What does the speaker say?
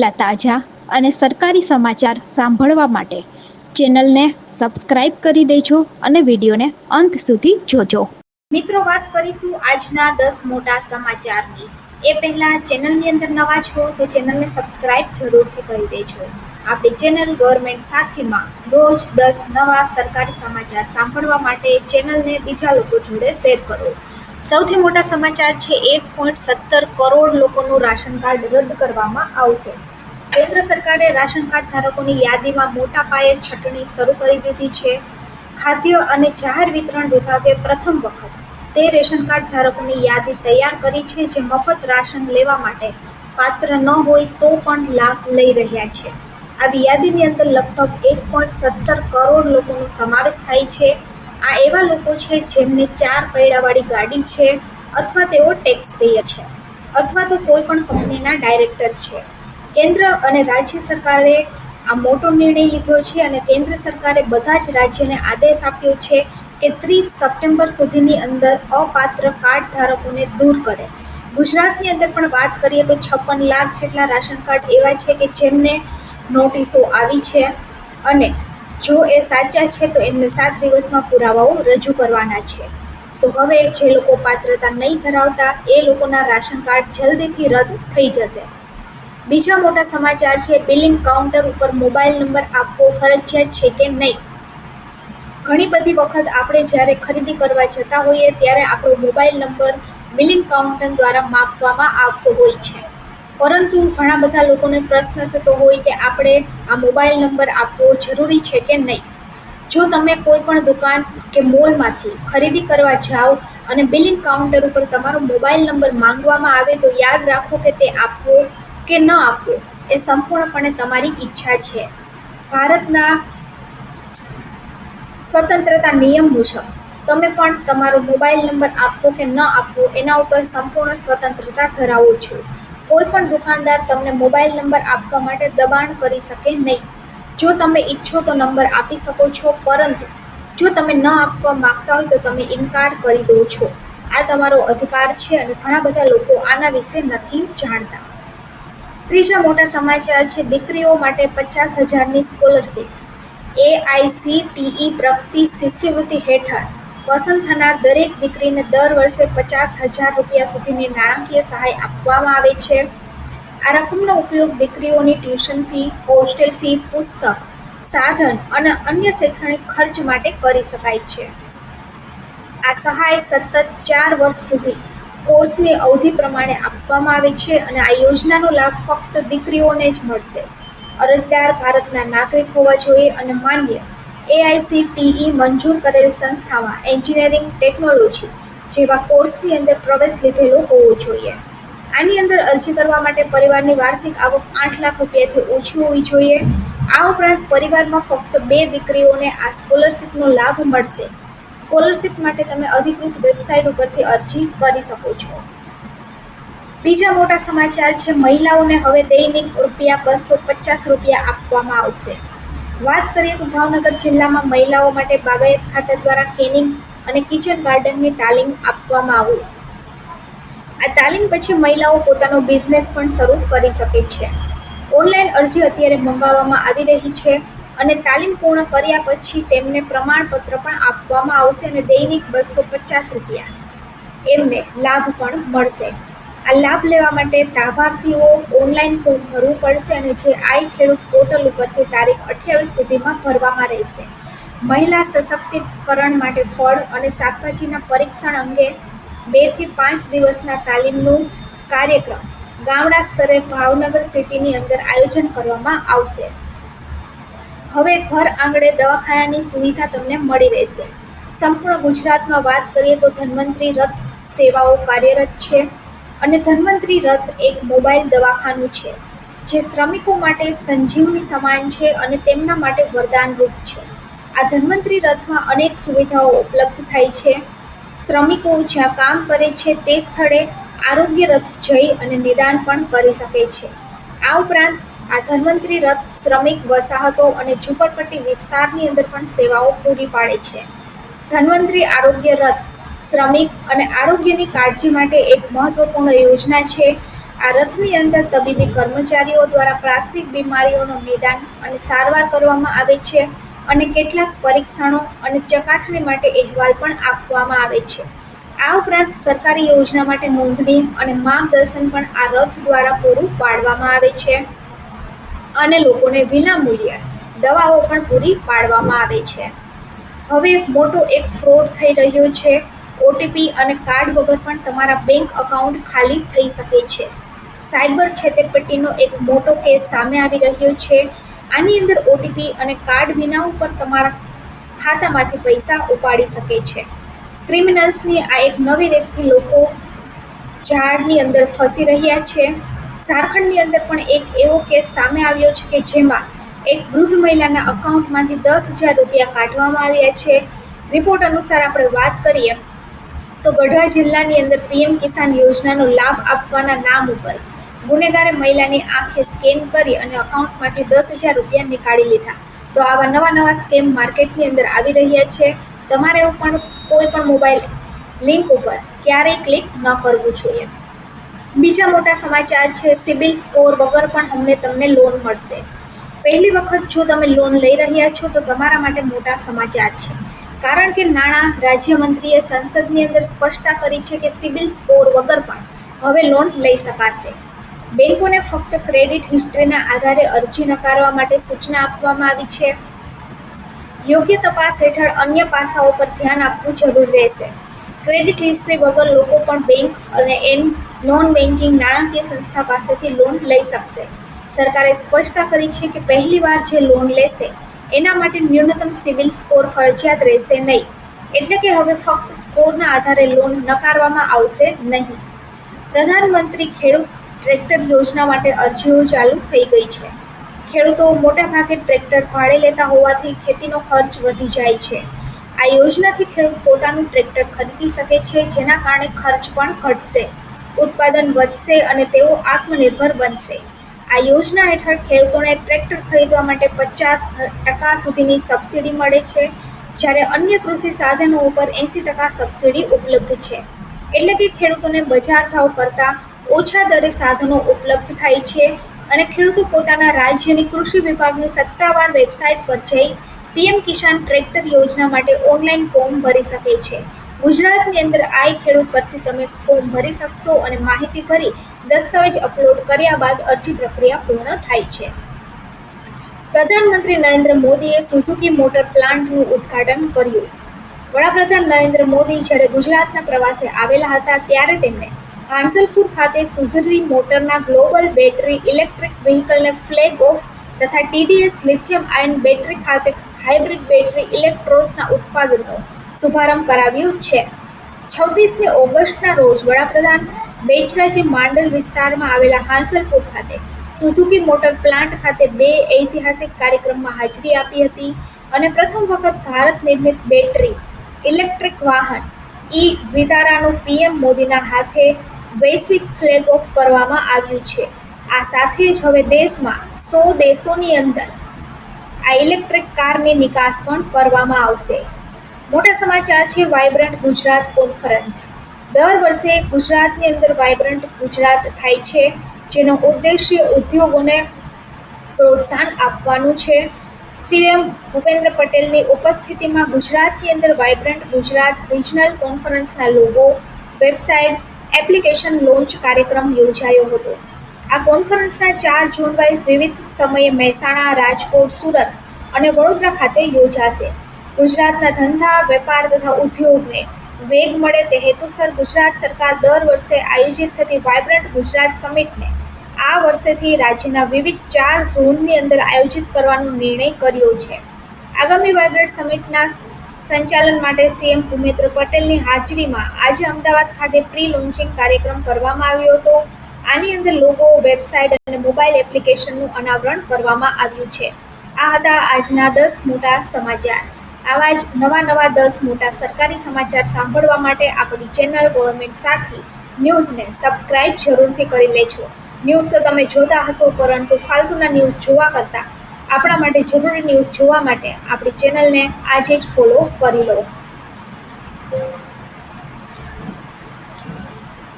જેવા તાજા અને સરકારી સમાચાર સાંભળવા માટે ચેનલને સબસ્ક્રાઇબ કરી દેજો અને વિડીયોને અંત સુધી જોજો. મિત્રો, વાત કરીશું આજના 10 મોટા સમાચારની. એ પહેલા ચેનલની અંદર નવા છો તો ચેનલને સબસ્ક્રાઇબ જરૂરથી કરી દેજો. આપણી ચેનલ ગવર્મેન્ટ સાથેમાં રોજ 10 નવા સરકારી સમાચાર સાંભળવા માટે ચેનલને બીજા લોકો જોડે શેર કરો. સૌથી મોટા સમાચાર છે 1.17 કરોડ લોકોનું રાશન કાર્ડ રદ કરવામાં આવશે. કેન્દ્ર સરકારે રાશન કાર્ડ ધારકોની યાદીમાં મોટા પાયે છટણી શરૂ કરી દીધી છે. ખાદ્ય અને જાહેર વિતરણ વિભાગે પ્રથમ વખત તે રેશન કાર્ડ ધારકોની યાદી તૈયાર કરી છે જે મફત રાશન લેવા માટે પાત્ર ન હોય તો પણ લાભ લઈ રહ્યા છે. આવી યાદીની અંદર લગભગ 1.17 કરોડ લોકોનો સમાવેશ થાય છે. આ એવા લોકો છે જેમને 4 પૈડાવાળી ગાડી છે, અથવા તેઓ ટેક્સ પેયર છે, અથવા તો કોઈ પણ કંપનીના ડાયરેક્ટર છે. કેન્દ્ર અને રાજ્ય સરકારે આ મોટો નિર્ણય લીધો છે અને કેન્દ્ર સરકારે બધા જ રાજ્યને આદેશ આપ્યો છે કે 30 સપ્ટેમ્બર સુધીની અંદર અપાત્ર કાર્ડ ધારકોને દૂર કરે. ગુજરાતની અંદર પણ વાત કરીએ તો 56 લાખ જેટલા રાશન કાર્ડ એવા છે કે જેમને નોટિસો આવી છે અને જો એ સાચા છે તો એમને 7 દિવસમાં પુરાવાઓ રજૂ કરવાના છે. તો હવે જે લોકો પાત્રતા નહીં ધરાવતા એ લોકોના રાશન કાર્ડ જલ્દીથી રદ થઈ જશે. બીજા મોટા સમાચાર છે બિલિંગ કાઉન્ટર ઉપર મોબાઈલ નંબર આપવો ફરજિયાત છે કે નહીં. ઘણી બધી વખત આપણે જ્યારે ખરીદી કરવા જતા હોઈએ ત્યારે આપણો મોબાઈલ નંબર બિલિંગ કાઉન્ટર દ્વારા માપવામાં આવતો હોય છે, પરંતુ ઘણા બધા લોકોને પ્રશ્ન થતો હોય કે આપણે આ મોબાઈલ નંબર આપવો જરૂરી છે કે નહીં. જો તમે કોઈ પણ દુકાન કે મોલમાંથી ખરીદી કરવા જાઓ અને બિલિંગ કાઉન્ટર ઉપર તમારો મોબાઈલ નંબર માંગવામાં આવે તો યાદ રાખો કે તે આપવો કે ન આપવો એ સંપૂર્ણપણે તમારી ઈચ્છા છે. ભારતના સ્વતંત્રતા નિયમ મુજબ તમે પણ તમારો મોબાઈલ નંબર આપવો કે ન આપવો એના ઉપર સંપૂર્ણ સ્વતંત્રતા ધરાવો છો. કોઈ પણ દુકાનદાર તમને મોબાઈલ નંબર આપવા માટે દબાણ કરી શકે નહીં. જો તમે ઈચ્છો તો નંબર આપી શકો છો, પરંતુ જો તમે ન આપવા માંગતા હોય તો તમે ઇનકાર કરી દો છો. આ તમારો અધિકાર છે અને ઘણા બધા લોકો આના વિશે નથી જાણતા. ત્રીજા મોટા સમાચાર છે દીકરીઓ માટે 50,000ની સ્કોલરશીપ. AICTE પ્રગતિ શિષ્યવૃત્તિ હેઠળ પસંદ થનાર દરેક દીકરીને દર વર્ષે 50,000 રૂપિયા સુધીની નાણાકીય સહાય આપવામાં આવે છે. આ રકમનો ઉપયોગ દીકરીઓની ટ્યુશન ફી, હોસ્ટેલ ફી, પુસ્તક, સાધન અને અન્ય શૈક્ષણિક ખર્ચ માટે કરી શકાય છે. આ સહાય સતત 4 વર્ષ સુધી કોર્સની અવધિ પ્રમાણે આપવામાં આવે છે અને આ યોજનાનો લાભ ફક્ત દીકરીઓને જ મળશે. અરજદાર ભારતના નાગરિક હોવા જોઈએ અને માન્ય AICTE મંજૂર કરેલ સંસ્થામાં એન્જિનિયરિંગ, ટેકનોલોજી જેવા કોર્સની અંદર પ્રવેશ લીધેલો હોવો જોઈએ. આની અંદર અરજી કરવા માટે પરિવારની વાર્ષિક આવક 8 લાખ રૂપિયાથી ઓછી હોવી જોઈએ. આ ઉપરાંત પરિવારમાં ફક્ત 2 દીકરીઓને આ સ્કોલરશીપનો લાભ મળશે. સ્કોલરશીપ માટે તમે અધિકૃત વેબસાઇટ ઉપરથી અરજી કરી શકો છો. બીજા મોટા સમાચાર છે મહિલાઓને હવે દૈનિક ₹250 આપવામાં આવશે. વાત કરીએ તો ભાવનગર જિલ્લામાં મહિલાઓ માટે બાગાયત ખાતા દ્વારા કેનિંગ અને કિચન ગાર્ડનની તાલીમ આપવામાં આવી. આ તાલીમ પછી મહિલાઓ પોતાનો બિઝનેસ પણ શરૂ કરી શકે છે. ઓનલાઈન અરજી અત્યારે મંગાવવામાં આવી રહી છે અને તાલીમ પૂર્ણ કર્યા પછી તેમને પ્રમાણપત્ર પણ આપવામાં આવશે અને દૈનિક ₹250 એમને લાભ પણ મળશે. આ લાભ લેવા માટે લાભાર્થીઓ ઓનલાઈન ફોર્મ ભરવું પડશે અને જે આઈ ખેડૂત પોર્ટલ ઉપરથી તારીખ 28 સુધીમાં ભરવામાં રહેશે. મહિલા સશક્તિકરણ માટે ફળ અને શાકભાજીના પરીક્ષણ અંગે 2 થી 5 દિવસના તાલીમનું કાર્યક્રમ ગામડા સ્તરે ભાવનગર સિટીની અંદર આયોજન કરવામાં આવશે. હવે ઘર આંગણે દવાખાનાની સુવિધા તમને મળી રહેશે. સંપૂર્ણ ગુજરાતમાં વાત કરીએ તો ધન્વંતરી રથ સેવાઓ કાર્યરત છે અને ધન્વંતરી રથ એક મોબાઈલ દવાખાનું છે જે શ્રમિકો માટે સંજીવની સમાન છે અને તેમના માટે વરદાનરૂપ છે. આ ધન્વંતરી રથમાં અનેક સુવિધાઓ ઉપલબ્ધ થાય છે. શ્રમિકો જ્યાં કામ કરે છે તે સ્થળે આરોગ્ય રથ જઈ અને નિદાન પણ કરી શકે છે. આ ઉપરાંત આ ધન્વંતરી રથ શ્રમિક વસાહતો અને ઝૂંપડપટ્ટી વિસ્તારની અંદર પણ સેવાઓ પૂરી પાડે છે. ધન્વંતરી આરોગ્ય રથ શ્રમિક અને આરોગ્યની કાળજી માટે એક મહત્વપૂર્ણ યોજના છે આ રથની અંદર તબીબી કર્મચારીઓ દ્વારા પ્રાથમિક બીમારીઓનું નિદાન અને સારવાર કરવામાં આવે છે અને કેટલાક પરીક્ષણો અને ચકાસણી માટે અહેવાલ પણ આપવામાં આવે છે. આ ઉપરાંત સરકારી યોજના માટે નોંધણી અને માર્ગદર્શન પણ આ રથ દ્વારા પૂરું પાડવામાં આવે છે અને લોકોને વિનામૂલ્યે દવાઓ પણ પૂરી પાડવામાં આવે છે. હવે મોટો એક ફ્રોડ થઈ રહ્યો છે. ઓટીપી અને કાર્ડ વગર પણ તમારા બેંક એકાઉન્ટ ખાલી થઈ શકે છે. સાયબર છેતરપિંડીનો એક મોટો કેસ સામે આવી રહ્યો છે. આની અંદર ઓટીપી અને કાર્ડ વિના ઉપર તમારા ખાતામાંથી પૈસા ઉપાડી શકે છે. ક્રિમિનલ્સની આ એક નવી રીતથી લોકો જાળની અંદર ફસી રહ્યા છે. ઝારખંડની અંદર પણ એક એવો કેસ સામે આવ્યો છે કે જેમાં એક વૃદ્ધ મહિલાના અકાઉન્ટમાંથી 10,000 રૂપિયા કાઢવામાં આવ્યા છે. રિપોર્ટ અનુસાર આપણે વાત કરીએ તો ગઢવા જિલ્લાની અંદર પીએમ કિસાન યોજનાનો લાભ આપવાના નામ ઉપર ગુનેગારે મહિલાની આંખે સ્કેન કરી અને અકાઉન્ટમાંથી 10,000 રૂપિયા નીકાળી લીધા. તો આવા નવા સ્કેમ માર્કેટની અંદર આવી રહ્યા છે. તમારે પણ કોઈ પણ મોબાઈલ લિંક ઉપર ક્યારેય ક્લિક ન કરવું જોઈએ. બીજા મોટા સમાચાર છે, સિબિલ સ્કોર વગર પણ તમને લોન મળશે. પહેલી વખત જો તમે લોન લઈ રહ્યા છો તો તમારા માટે મોટા સમાચાર છે, કારણ કે નાણાં રાજ્યમંત્રીએ સંસદની અંદર સ્પષ્ટતા કરી છે કે સિબિલ સ્કોર વગર પણ હવે લોન લઈ શકાશે. બેંકોને ફક્ત ક્રેડિટ હિસ્ટ્રીના આધારે અરજી નકારવા માટે સૂચના આપવામાં આવી છે. યોગ્ય તપાસ હેઠળ અન્ય પાસાઓ પર ધ્યાન આપવું જરૂરી રહેશે. ક્રેડિટ હિસ્ટ્રી વગર લોકો પણ બેંક અને નોન બેન્કિંગ નાણાકીય સંસ્થા પાસેથી લોન લઈ શકશે. સરકારે સ્પષ્ટતા કરી છે કે પહેલીવાર જે લોન લેશે એના માટે ન્યૂનતમ સિબિલ સ્કોર ફરજિયાત રહેશે નહીં. એટલે કે હવે ફક્ત સ્કોરના આધારે લોન નકારવામાં આવશે નહીં. પ્રધાનમંત્રી ખેડૂત ટ્રેક્ટર યોજના માટે અરજીઓ ચાલુ થઈ ગઈ છે. ખેડૂતો મોટાભાગે ટ્રેક્ટર ભાડે લેતા હોવાથી ખેતીનો ખર્ચ વધી જાય છે. આ યોજનાથી ખેડૂત પોતાનું ટ્રેક્ટર ખરીદી શકે છે, જેના કારણે ખર્ચ પણ ઘટશે, ઉત્પાદન વધશે અને તેઓ આત્મનિર્ભર બનશે. આ યોજના હેઠળ ખેડૂતોને ટ્રેક્ટર ખરીદવા માટે 50% સુધીની સબસિડી મળે છે, જ્યારે અન્ય કૃષિ સાધનો ઉપર 80% સબસિડી ઉપલબ્ધ છે. એટલે કે ખેડૂતોને બજાર ભાવ કરતાં ઓછા દરે સાધનો ઉપલબ્ધ થાય છે અને ખેડૂતો પોતાના રાજ્યની કૃષિ વિભાગની સત્તાવાર વેબસાઇટ પર જઈ પીએમ કિસાન ટ્રેક્ટર યોજના માટે ઓનલાઈન ફોર્મ ભરી શકે છે. ગુજરાતની અંદર આઈ ખેડૂત પરથી તમે ફોર્મ ભરી શકશો અને માહિતી ભરી દસ્તાવેજ અપલોડ કર્યા બાદ અરજી પ્રક્રિયા પૂર્ણ થાય છે. પ્રધાનમંત્રી નરેન્દ્ર મોદીએ સુઝુકી મોટર પ્લાન્ટનું ઉદ્ઘાટન કર્યું. વડાપ્રધાન નરેન્દ્ર મોદી જ્યારે ગુજરાતના પ્રવાસે આવેલા હતા ત્યારે તેમણે હાંસલપુર ખાતે સુઝુકી મોટરના ગ્લોબલ બેટરી ઇલેક્ટ્રિક વ્હીકલને ફ્લેગ ઓફ તથા ટીડીએસ લિથિયમ આયન બેટરી ખાતે હાઇબ્રિડ બેટરી ઇલેક્ટ્રોસના ઉત્પાદનનો શુભારંભ કરાવ્યો છે. 26મી ઓગસ્ટના રોજ વડાપ્રધાન બેચરાજી માંડલ વિસ્તારમાં આવેલા હાંસલપુર ખાતે સુઝુકી મોટર પ્લાન્ટ ખાતે 2 ઐતિહાસિક કાર્યક્રમમાં હાજરી આપી હતી અને પ્રથમ વખત ભારત નિર્મિત બેટરી ઇલેક્ટ્રિક વાહન વિતારાનું પીએમ મોદીના હાથે વૈશ્વિક ફ્લેગ ઓફ કરવામાં આવ્યું છે. આ સાથે જ હવે દેશમાં 100 દેશોની અંદર આ ઇલેક્ટ્રિક કારની નિકાસ પણ કરવામાં આવશે. મોટા સમાચાર છે, વાઇબ્રન્ટ ગુજરાત કોન્ફરન્સ. દર વર્ષે ગુજરાતની અંદર વાઇબ્રન્ટ ગુજરાત થાય છે, જેનો ઉદ્દેશ્ય ઉદ્યોગોને પ્રોત્સાહન આપવાનું છે. સીએમ ભૂપેન્દ્ર પટેલની ઉપસ્થિતિમાં ગુજરાતની અંદર વાઇબ્રન્ટ ગુજરાત રિજનલ કોન્ફરન્સના લોગો, વેબસાઇટ, એપ્લિકેશન લોન્ચ કાર્યક્રમ યોજાયો હતો. આ કોન્ફરન્સના 4 ઝોન વાઇઝ વિવિધ સમયે મહેસાણા, રાજકોટ, સુરત અને વડોદરા ખાતે યોજાશે. ગુજરાતના ધંધા, વેપાર તથા ઉદ્યોગને વેગ મળે તે હેતુસર ગુજરાત સરકાર દર વર્ષે આયોજિત થતી વાઇબ્રન્ટ ગુજરાત સમિટને આ વર્ષેથી રાજ્યના વિવિધ 4 ઝોનની અંદર આયોજિત કરવાનો નિર્ણય કર્યો છે. આગામી વાઇબ્રન્ટ સમિટના સંચાલન માટે સીએમ ભૂપેન્દ્ર પટેલની હાજરીમાં આજે અમદાવાદ ખાતે પ્રી લોન્ચિંગ કાર્યક્રમ કરવામાં આવ્યો હતો. આની અંદર લોગો, વેબસાઇટ અને મોબાઈલ એપ્લિકેશનનું અનાવરણ કરવામાં આવ્યું છે. આ હતા આજના 10 મોટા સમાચાર. આવા જ નવા 10 મોટા સરકારી સમાચાર સાંભળવા માટે આપણી ચેનલ ગવર્મેન્ટ સાથી ન્યૂઝને સબસ્ક્રાઇબ જરૂરથી કરી લેજો. ન્યૂઝ તો તમે જોતા હશો, પરંતુ ફાલતુના ન્યૂઝ જોવા કરતાં આપણા માટે જરૂરી ન્યૂઝ જોવા માટે આપણી ચેનલને આજે જ ફોલો કરી લો.